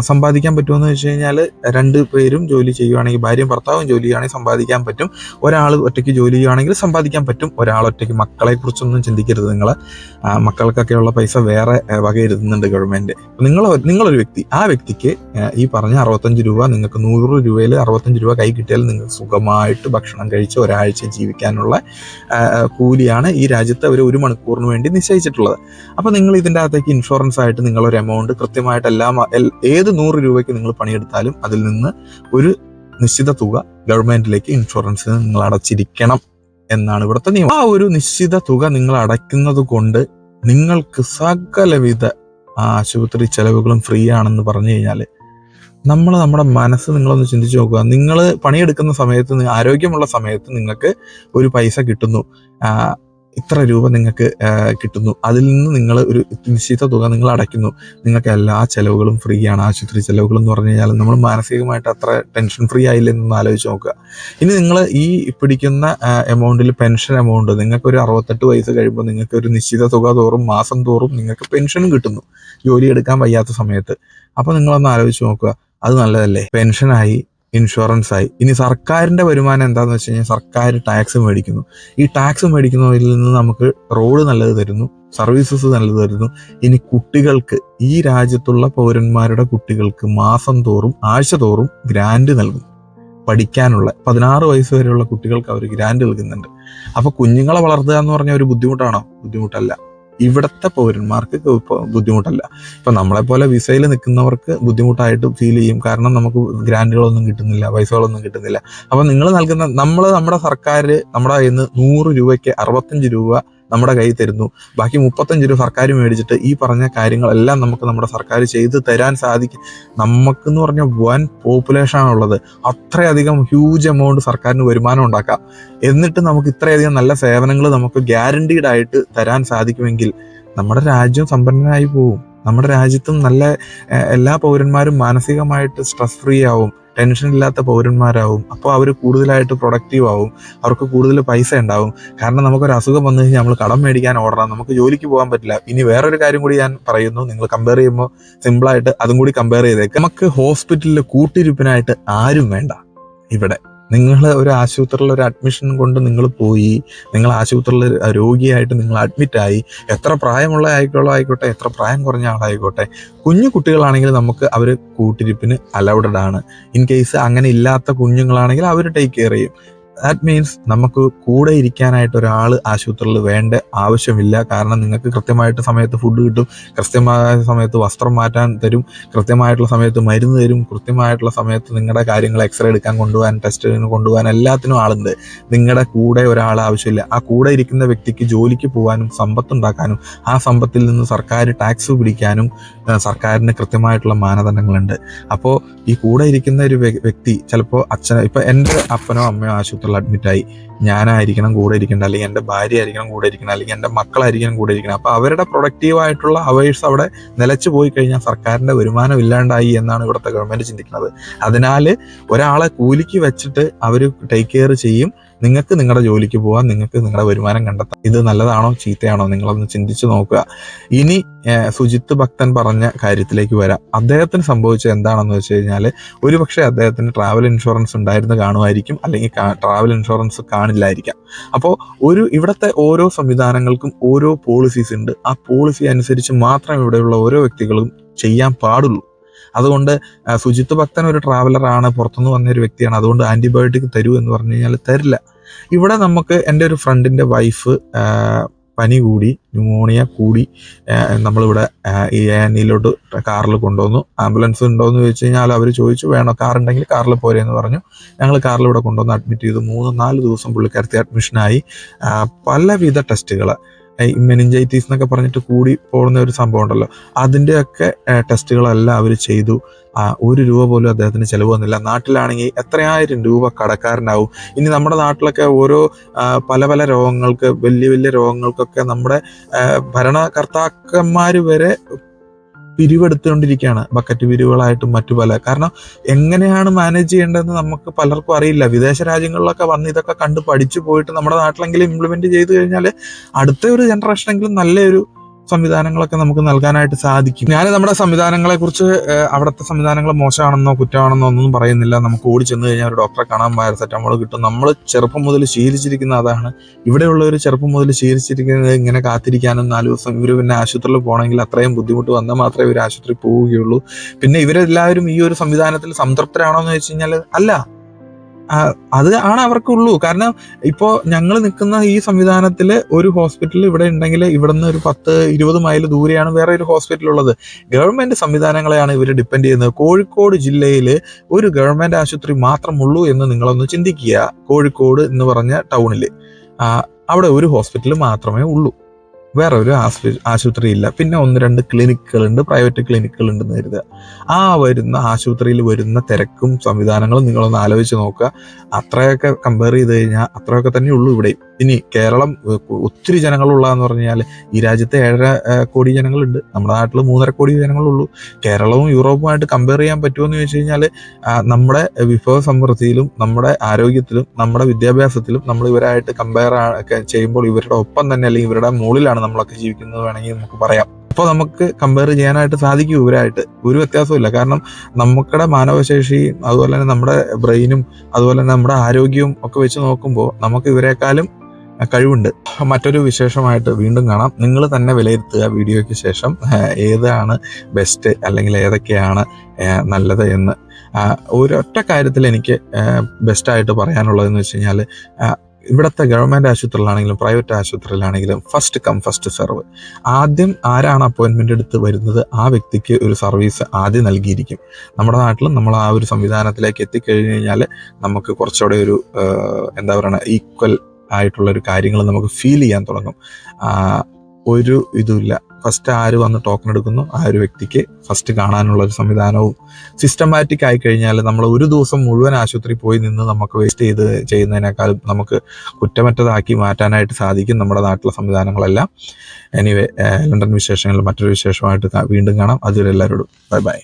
സമ്പാദിക്കാൻ പറ്റുമെന്ന് വെച്ച് കഴിഞ്ഞാൽ 2 പേരും ജോലി ചെയ്യുകയാണെങ്കിൽ, ഭാര്യയും ഭർത്താവും ജോലി ചെയ്യുകയാണെങ്കിൽ സമ്പാദിക്കാൻ പറ്റും. ഒരാൾ ഒറ്റയ്ക്ക് ജോലി ചെയ്യുകയാണെങ്കിൽ സമ്പാദിക്കാൻ പറ്റും. ഒരാൾ ഒറ്റയ്ക്ക്, മക്കളെ കുറിച്ചൊന്നും ചിന്തിക്കരുത് നിങ്ങൾ. മക്കൾക്കൊക്കെയുള്ള പൈസ വേറെ വകയിരുത്തുന്നുണ്ട് ഗവൺമെൻറ്. നിങ്ങളൊരു വ്യക്തി, ആ വ്യക്തിക്ക് ഈ പറഞ്ഞ 65 രൂപ, നിങ്ങൾക്ക് 100 രൂപയിൽ 65 രൂപ കൈ കിട്ടിയാൽ നിങ്ങൾക്ക് സുഖമായിട്ട് ഭക്ഷണം കഴിച്ച് ഒരാഴ്ച ജീവിക്കാനുള്ള കൂലിയാണ് ഈ രാജ്യത്ത് അവർ 1 മണിക്കൂറിന് വേണ്ടി നിശ്ചയിച്ചിട്ടുള്ളത്. അപ്പോൾ നിങ്ങൾ ഇതിൻ്റെ അകത്തേക്ക് ഇൻഷുറൻസ് ആയിട്ട് നിങ്ങളൊരു എമൗണ്ട് കൃത്യമായിട്ട് ഏത് 100 രൂപയ്ക്ക് നിങ്ങൾ പണിയെടുത്താലും അതിൽ നിന്ന് ഒരു നിശ്ചിത തുക ഗവൺമെന്റിലേക്ക് ഇൻഷുറൻസിന് നിങ്ങൾ അടച്ചിരിക്കണം എന്നാണ് ഇവിടുത്തെ നിയമം. ആ ഒരു നിശ്ചിത തുക നിങ്ങൾ അടയ്ക്കുന്നത് കൊണ്ട് നിങ്ങൾക്ക് സകലവിധ ആശുപത്രി ചെലവുകളും ഫ്രീ ആണെന്ന് പറഞ്ഞു കഴിഞ്ഞാൽ, നമ്മുടെ മനസ്സ് നിങ്ങളൊന്ന് ചിന്തിച്ച് നോക്കുക. നിങ്ങൾ പണിയെടുക്കുന്ന സമയത്ത്, ആരോഗ്യമുള്ള സമയത്ത് നിങ്ങൾക്ക് ഒരു പൈസ കിട്ടുന്നു, ഇത്ര രൂപ നിങ്ങൾക്ക് കിട്ടുന്നു. അതിൽ നിന്ന് നിങ്ങൾ ഒരു നിശ്ചിത തുക നിങ്ങൾ അടയ്ക്കുന്നു. നിങ്ങൾക്ക് എല്ലാ ചെലവുകളും ഫ്രീ ആണ്. ആശുപത്രി ചെലവുകൾ എന്ന് പറഞ്ഞു കഴിഞ്ഞാൽ നമ്മൾ മാനസികമായിട്ട് അത്ര ടെൻഷൻ ഫ്രീ ആയില്ലെന്നൊന്ന് ആലോചിച്ച് നോക്കുക. ഇനി നിങ്ങൾ ഈ പിടിക്കുന്ന എമൗണ്ടിൽ പെൻഷൻ എമൗണ്ട്, നിങ്ങൾക്കൊരു 68 വയസ്സ് കഴിയുമ്പോൾ നിങ്ങൾക്ക് ഒരു നിശ്ചിത തുക തോറും മാസം തോറും നിങ്ങൾക്ക് പെൻഷനും കിട്ടുന്നു, ജോലി എടുക്കാൻ വയ്യാത്ത സമയത്ത്. അപ്പോൾ നിങ്ങളൊന്ന് ആലോചിച്ച് നോക്കുക, അത് നല്ലതല്ലേ? പെൻഷനായി, ഇൻഷുറൻസ് ആയി. ഇനി സർക്കാരിന്റെ വരുമാനം എന്താണെന്ന് വെച്ച് കഴിഞ്ഞാൽ, സർക്കാർ ടാക്സ് മേടിക്കുന്നു. ഈ ടാക്സ് മേടിക്കുന്നതിൽ നിന്ന് നമുക്ക് റോഡ് നല്ലത് തരുന്നു, സർവീസസ് നല്ലത് തരുന്നു. ഇനി കുട്ടികൾക്ക്, ഈ രാജ്യത്തുള്ള പൗരന്മാരുടെ കുട്ടികൾക്ക് മാസം തോറും, ആഴ്ച തോറും ഗ്രാൻഡ് നൽകും. പഠിക്കാനുള്ള 16 വയസ്സ് വരെയുള്ള കുട്ടികൾക്ക് അവർ ഗ്രാൻഡ് നൽകുന്നുണ്ട്. അപ്പൊ കുഞ്ഞുങ്ങളെ വളർത്തുക എന്ന് പറഞ്ഞാൽ ഒരു ബുദ്ധിമുട്ടാണോ? ബുദ്ധിമുട്ടല്ല. ഇവിടുത്തെ പൗരന്മാർക്ക് ബുദ്ധിമുട്ടല്ല. ഇപ്പൊ നമ്മളെപ്പോലെ വിസയിൽ നിൽക്കുന്നവർക്ക് ബുദ്ധിമുട്ടായിട്ട് ഫീൽ ചെയ്യും. കാരണം നമുക്ക് ഗ്രാൻഡുകളൊന്നും കിട്ടുന്നില്ല, പൈസകളൊന്നും കിട്ടുന്നില്ല. അപ്പൊ നിങ്ങൾ നൽകുന്ന, നമ്മുടെ സർക്കാർ നമ്മുടെ കയ്യിൽ നിന്ന് 100 രൂപയ്ക്ക് 65 രൂപ നമ്മുടെ കയ്യിൽ തരുന്നു. ബാക്കി 35 രൂപ സർക്കാർ മേടിച്ചിട്ട് ഈ പറഞ്ഞ കാര്യങ്ങളെല്ലാം നമുക്ക് നമ്മുടെ സർക്കാർ ചെയ്ത് തരാൻ സാധിക്കും. നമുക്കെന്ന് പറഞ്ഞാൽ വൻ പോപ്പുലേഷനാണുള്ളത്. അത്രയധികം ഹ്യൂജ് എമൗണ്ട് സർക്കാരിന് വരുമാനം ഉണ്ടാക്കാം. എന്നിട്ട് നമുക്ക് ഇത്രയധികം നല്ല സേവനങ്ങൾ നമുക്ക് ഗ്യാരണ്ടീഡ് ആയിട്ട് തരാൻ സാധിക്കുമെങ്കിൽ നമ്മുടെ രാജ്യം സമ്പന്നനായി പോവും. നമ്മുടെ രാജ്യത്തും നല്ല എല്ലാ പൗരന്മാരും മാനസികമായിട്ട് സ്ട്രെസ് ഫ്രീ ആവും, ടെൻഷൻ ഇല്ലാത്ത പൗരന്മാരാവും. അപ്പോൾ അവർ കൂടുതലായിട്ട് പ്രൊഡക്റ്റീവ് ആവും, അവർക്ക് കൂടുതൽ പൈസ ഉണ്ടാവും. കാരണം നമുക്കൊരു അസുഖം വന്നു കഴിഞ്ഞാൽ നമ്മൾ കടം മേടിക്കാൻ ഓടണം, നമുക്ക് ജോലിക്ക് പോകാൻ പറ്റില്ല. ഇനി വേറൊരു കാര്യം കൂടി ഞാൻ പറയുന്നു, നിങ്ങൾ കമ്പയർ ചെയ്യുമ്പോൾ സിമ്പിളായിട്ട് അതും കൂടി കമ്പയർ ചെയ്തേക്ക്. നമുക്ക് ഹോസ്പിറ്റലിൽ കൂട്ടിരിപ്പിനായിട്ട് ആരും വേണ്ട. ഇവിടെ നിങ്ങൾ ഒരു ആശുപത്രിയിൽ ഒരു അഡ്മിഷൻ കൊണ്ട് നിങ്ങൾ പോയി, നിങ്ങൾ ആശുപത്രിയിൽ രോഗിയായിട്ട് നിങ്ങൾ അഡ്മിറ്റായി, എത്ര പ്രായമുള്ള ആയിക്കോട്ടെ, എത്ര പ്രായം കുറഞ്ഞ ആളായിക്കോട്ടെ, കുഞ്ഞു കുട്ടികളാണെങ്കിൽ നമുക്ക് അവർ കൂട്ടിരിപ്പിന് അലൗഡഡ് ആണ്. ഇൻ കേസ് അങ്ങനെ ഇല്ലാത്ത കുഞ്ഞുങ്ങളാണെങ്കിൽ അവർ ടേക്ക് കെയർ ചെയ്യും. ദാറ്റ് മീൻസ് നമുക്ക് കൂടെ ഇരിക്കാനായിട്ട് ഒരാൾ ആശുപത്രിയിൽ വേണ്ട ആവശ്യമില്ല. കാരണം നിങ്ങൾക്ക് കൃത്യമായിട്ട് സമയത്ത് ഫുഡ് കിട്ടും, കൃത്യമായ സമയത്ത് വസ്ത്രം മാറ്റാൻ തരും, കൃത്യമായിട്ടുള്ള സമയത്ത് മരുന്ന് തരും, കൃത്യമായിട്ടുള്ള സമയത്ത് നിങ്ങളുടെ കാര്യങ്ങൾ എക്സ്റേ എടുക്കാൻ കൊണ്ടുപോകാൻ, ടെസ്റ്റിന് കൊണ്ടുപോകാൻ എല്ലാത്തിനും ആളുണ്ട്. നിങ്ങളുടെ കൂടെ ഒരാൾ ആവശ്യമില്ല. ആ കൂടെ ഇരിക്കുന്ന വ്യക്തിക്ക് ജോലിക്ക് പോകാനും സമ്പത്തുണ്ടാക്കാനും ആ സമ്പത്തിൽ നിന്ന് സർക്കാർ ടാക്സ് പിടിക്കാനും സർക്കാരിന് കൃത്യമായിട്ടുള്ള മാനദണ്ഡങ്ങളുണ്ട്. അപ്പോൾ ഈ കൂടെ ഇരിക്കുന്ന ഒരു വ്യക്തി ചിലപ്പോൾ ഇപ്പം എൻ്റെ അപ്പനോ അമ്മയോ ആശുപത്രിയിൽ അഡ്മിറ്റായി, ഞാനായിരിക്കണം കൂടെ ഇരിക്കേണ്ടത്, അല്ലെങ്കിൽ എൻ്റെ ഭാര്യ ആയിരിക്കണം കൂടെ ഇരിക്കണം, അല്ലെങ്കിൽ എൻ്റെ മക്കളായിരിക്കണം കൂടെ ഇരിക്കണം. അപ്പോൾ അവരുടെ പ്രൊഡക്റ്റീവായിട്ടുള്ള അവേഴ്സ് അവിടെ നിലച്ചു പോയി കഴിഞ്ഞാൽ സർക്കാരിൻ്റെ വരുമാനം ഇല്ലാണ്ടായി എന്നാണ് ഇവിടുത്തെ ഗവൺമെൻറ് ചിന്തിക്കുന്നത്. അതിനാൽ ഒരാളെ കൂലിക്ക് വെച്ചിട്ട് അവർ ടേക്ക് കെയർ ചെയ്യും. നിങ്ങൾക്ക് നിങ്ങളുടെ ജോലിക്ക് പോകാം, നിങ്ങൾക്ക് നിങ്ങളുടെ വരുമാനം കണ്ടെത്താം. ഇത് നല്ലതാണോ ചീത്തയാണോ നിങ്ങളൊന്ന് ചിന്തിച്ച് നോക്കുക. ഇനി സുജിത്ത് ഭക്തൻ പറഞ്ഞ കാര്യത്തിലേക്ക് വരാം. അദ്ദേഹത്തിന് സംഭവിച്ചത് എന്താണെന്ന് വെച്ച് കഴിഞ്ഞാൽ, ഒരുപക്ഷെ അദ്ദേഹത്തിന് ട്രാവൽ ഇൻഷുറൻസ് ഉണ്ടായിരുന്നു കാണുമായിരിക്കും, അല്ലെങ്കിൽ ട്രാവൽ ഇൻഷുറൻസ് കാണില്ലായിരിക്കാം. അപ്പോൾ ഇവിടുത്തെ ഓരോ സംവിധാനങ്ങൾക്കും ഓരോ പോളിസീസ് ഉണ്ട്. ആ പോളിസി അനുസരിച്ച് മാത്രം ഇവിടെയുള്ള ഓരോ വ്യക്തികളും ചെയ്യാൻ പാടുള്ളൂ. അതുകൊണ്ട് സുജിത്ത് ഭക്തൻ ഒരു ട്രാവലറാണ്, പുറത്തുനിന്ന് വന്നൊരു വ്യക്തിയാണ്, അതുകൊണ്ട് ആൻറ്റിബയോട്ടിക് തരൂ എന്ന് പറഞ്ഞു കഴിഞ്ഞാൽ തരില്ല. ഇവിടെ നമുക്ക് എൻ്റെ ഒരു ഫ്രണ്ടിൻ്റെ വൈഫ് പനി കൂടി, ന്യൂമോണിയ കൂടി, നമ്മളിവിടെ ഈ A&Eയിലോട്ട് കാറിൽ കൊണ്ടുവന്നു. ആംബുലൻസ് ഉണ്ടോ എന്ന് ചോദിച്ചു കഴിഞ്ഞാൽ അവർ ചോദിച്ചു, വേണോ കാർ ഉണ്ടെങ്കിൽ കാറിൽ പോരെന്ന് പറഞ്ഞു. ഞങ്ങൾ കാറിൽ ഇവിടെ കൊണ്ടുവന്ന് അഡ്മിറ്റ് ചെയ്തു. 3-4 ദിവസം പുള്ളിക്കാരത്തി അഡ്മിഷനായി. പലവിധ ടെസ്റ്റുകൾ, മെനിഞ്ചൈറ്റീസ് എന്നൊക്കെ പറഞ്ഞിട്ട് കൂടി പോകുന്ന ഒരു സംഭവം ഉണ്ടല്ലോ, അതിൻ്റെയൊക്കെ ടെസ്റ്റുകളെല്ലാം അവർ ചെയ്തു. 1 രൂപ പോലും അദ്ദേഹത്തിന് ചിലവ് വന്നില്ല. നാട്ടിലാണെങ്കിൽ എത്രയായിരം രൂപ കടക്കാരനാവും. ഇനി നമ്മുടെ നാട്ടിലൊക്കെ ഓരോ പല രോഗങ്ങൾക്ക്, വലിയ വലിയ രോഗങ്ങൾക്കൊക്കെ നമ്മുടെ ഭരണകർത്താക്കന്മാർ വരെ പിരിവെടുത്തുകൊണ്ടിരിക്കുകയാണ്, ബക്കറ്റ് പിരിവുകളായിട്ടും മറ്റു പല. കാരണം എങ്ങനെയാണ് മാനേജ് ചെയ്യേണ്ടതെന്ന് നമുക്ക് പലർക്കും അറിയില്ല. വിദേശ രാജ്യങ്ങളിലൊക്കെ വന്ന് ഇതൊക്കെ കണ്ട് പഠിച്ചു പോയിട്ട് നമ്മുടെ നാട്ടിലെങ്കിലും ഇംപ്ലിമെന്റ് ചെയ്ത് കഴിഞ്ഞാൽ അടുത്ത ഒരു ജനറേഷനെങ്കിലും നല്ലൊരു സംവിധാനങ്ങളൊക്കെ നമുക്ക് നൽകാനായിട്ട് സാധിക്കും. ഞാൻ നമ്മുടെ സംവിധാനങ്ങളെ കുറിച്ച്, അവിടുത്തെ സംവിധാനങ്ങൾ മോശമാണെന്നോ കുറ്റമാണെന്നോ ഒന്നും പറയുന്നില്ല. നമുക്ക് ഓടി ചെന്ന് കഴിഞ്ഞാൽ ഒരു ഡോക്ടറെ കാണാൻ പാരസെറ്റമോൾ കിട്ടും. നമ്മൾ ചെറുപ്പം മുതൽ ശീലിച്ചിരിക്കുന്ന അതാണ്. ഇവിടെയുള്ളവർ ചെറുപ്പം മുതൽ ശീലിച്ചിരിക്കുന്നത് ഇങ്ങനെ കാത്തിരിക്കാനും 4 ദിവസം ഇവർ പിന്നെ ആശുപത്രിയിൽ പോകണമെങ്കിൽ അത്രയും ബുദ്ധിമുട്ട് വന്നാൽ മാത്രമേ ഇവർ ആശുപത്രിയിൽ പോവുകയുള്ളൂ. പിന്നെ ഇവരെല്ലാവരും ഈ ഒരു സംവിധാനത്തിൽ സംതൃപ്തരാണോ എന്ന് വെച്ച് കഴിഞ്ഞാൽ അല്ല. അത് ആണ് അവർക്കുള്ളൂ. കാരണം ഇപ്പോൾ ഞങ്ങൾ നിൽക്കുന്ന ഈ സംവിധാനത്തിൽ ഒരു ഹോസ്പിറ്റൽ ഇവിടെ ഉണ്ടെങ്കിൽ ഇവിടുന്ന് ഒരു 10-20 മൈൽ ദൂരെയാണ് വേറെ ഒരു ഹോസ്പിറ്റൽ ഉള്ളത്. ഗവൺമെന്റ് സംവിധാനങ്ങളെയാണ് ഇവർ ഡിപ്പെൻഡ് ചെയ്യുന്നത്. കോഴിക്കോട് ജില്ലയിൽ ഒരു ഗവൺമെന്റ് ആശുപത്രി മാത്രമുള്ളൂ എന്ന് നിങ്ങളൊന്ന് ചിന്തിക്കുക. കോഴിക്കോട് എന്ന് പറഞ്ഞ ടൗണിൽ അവിടെ ഒരു ഹോസ്പിറ്റൽ മാത്രമേ ഉള്ളൂ, വേറെ ഒരു ആശുപത്രി ഇല്ല. പിന്നെ 1-2 ക്ലിനിക്കുകളുണ്ട്, പ്രൈവറ്റ് ക്ലിനിക്കുകളുണ്ടെന്ന് കരുതുക. വരുന്ന ആശുപത്രിയിൽ വരുന്ന തിരക്കും സംവിധാനങ്ങളും നിങ്ങളൊന്ന് ആലോചിച്ച് നോക്കുക. അത്രയൊക്കെ കമ്പയർ ചെയ്ത് കഴിഞ്ഞാൽ അത്രയൊക്കെ തന്നെ ഉള്ളൂ ഇവിടെ. ഇനി കേരളം ഒത്തിരി ജനങ്ങളുള്ളതെന്ന് പറഞ്ഞാൽ ഈ രാജ്യത്തെ 7.5 കോടി ജനങ്ങളുണ്ട്, നമ്മുടെ നാട്ടിൽ 3.5 കോടി ജനങ്ങളുള്ളൂ. കേരളവും യൂറോപ്പുമായിട്ട് കമ്പയർ ചെയ്യാൻ പറ്റുമെന്ന് ചോദിച്ചു കഴിഞ്ഞാൽ നമ്മുടെ വിഭവ സമൃദ്ധിയിലും നമ്മുടെ ആരോഗ്യത്തിലും നമ്മുടെ വിദ്യാഭ്യാസത്തിലും നമ്മൾ ഇവരായിട്ട് കമ്പയർ ചെയ്യുമ്പോൾ ഇവരുടെ ഒപ്പം തന്നെ, അല്ലെങ്കിൽ ഇവരുടെ മുകളിലാണ് നമ്മളൊക്കെ ജീവിക്കുന്നത് വേണമെങ്കിൽ നമുക്ക് പറയാം. അപ്പോൾ നമുക്ക് കമ്പയർ ചെയ്യാനായിട്ട് സാധിക്കും ഇവരായിട്ട്. ഒരു വ്യത്യാസമില്ല. കാരണം നമ്മുടെ മാനവശേഷിയും അതുപോലെ തന്നെ നമ്മുടെ ബ്രെയിനും അതുപോലെ തന്നെ നമ്മുടെ ആരോഗ്യവും ഒക്കെ വെച്ച് നോക്കുമ്പോൾ നമുക്ക് ഇവരെക്കാളും കഴിവുണ്ട്. മറ്റൊരു വിശേഷമായിട്ട് വീണ്ടും കാണാം. നിങ്ങൾ തന്നെ വിലയിരുത്തുക വീഡിയോയ്ക്ക് ശേഷം ഏതാണ് ബെസ്റ്റ്, അല്ലെങ്കിൽ ഏതൊക്കെയാണ് നല്ലത് എന്ന്. ഒരൊറ്റ കാര്യത്തിൽ എനിക്ക് ബെസ്റ്റായിട്ട് പറയാനുള്ളതെന്ന് വെച്ച് കഴിഞ്ഞാൽ, ഇവിടുത്തെ ഗവൺമെൻറ് ആശുപത്രിയിലാണെങ്കിലും പ്രൈവറ്റ് ആശുപത്രിയിലാണെങ്കിലും ഫസ്റ്റ് കം ഫസ്റ്റ് സെർവ്. ആദ്യം ആരാണ് അപ്പോയിൻമെൻ്റ് എടുത്ത് വരുന്നത് ആ വ്യക്തിക്ക് ഒരു സർവീസ് ആദ്യം നൽകിയിരിക്കും. നമ്മുടെ നാട്ടിലും നമ്മൾ ആ ഒരു സംവിധാനത്തിലേക്ക് എത്തിക്കഴിഞ്ഞ് കഴിഞ്ഞാൽ നമുക്ക് കുറച്ചുകൂടെ ഒരു എന്താ പറയുക, ഈക്വൽ ആയിട്ടുള്ളൊരു കാര്യങ്ങൾ നമുക്ക് ഫീൽ ചെയ്യാൻ തുടങ്ങും. ഒരു ഇതുമില്ല, ഫസ്റ്റ് ആര് വന്ന് ടോക്കൺ എടുക്കുന്നു ആ ഒരു വ്യക്തിക്ക് ഫസ്റ്റ് കാണാനുള്ള ഒരു സംവിധാനവും സിസ്റ്റമാറ്റിക് ആയി കഴിഞ്ഞാൽ നമ്മൾ ഒരു ദിവസം മുഴുവൻ ആശുപത്രി പോയി നിന്ന് നമുക്ക് വേസ്റ്റ് ചെയ്യുന്നതിനേക്കാളും നമുക്ക് കുറ്റമറ്റതാക്കി മാറ്റാനായിട്ട് സാധിക്കും നമ്മുടെ നാട്ടിലെ സംവിധാനങ്ങളെല്ലാം. എനിവേ, ലണ്ടൻ വിശേഷങ്ങളിൽ മറ്റൊരു വിശേഷമായിട്ട് വീണ്ടും കാണാം. അതുവരെ എല്ലാവരോടും ബൈ ബൈ.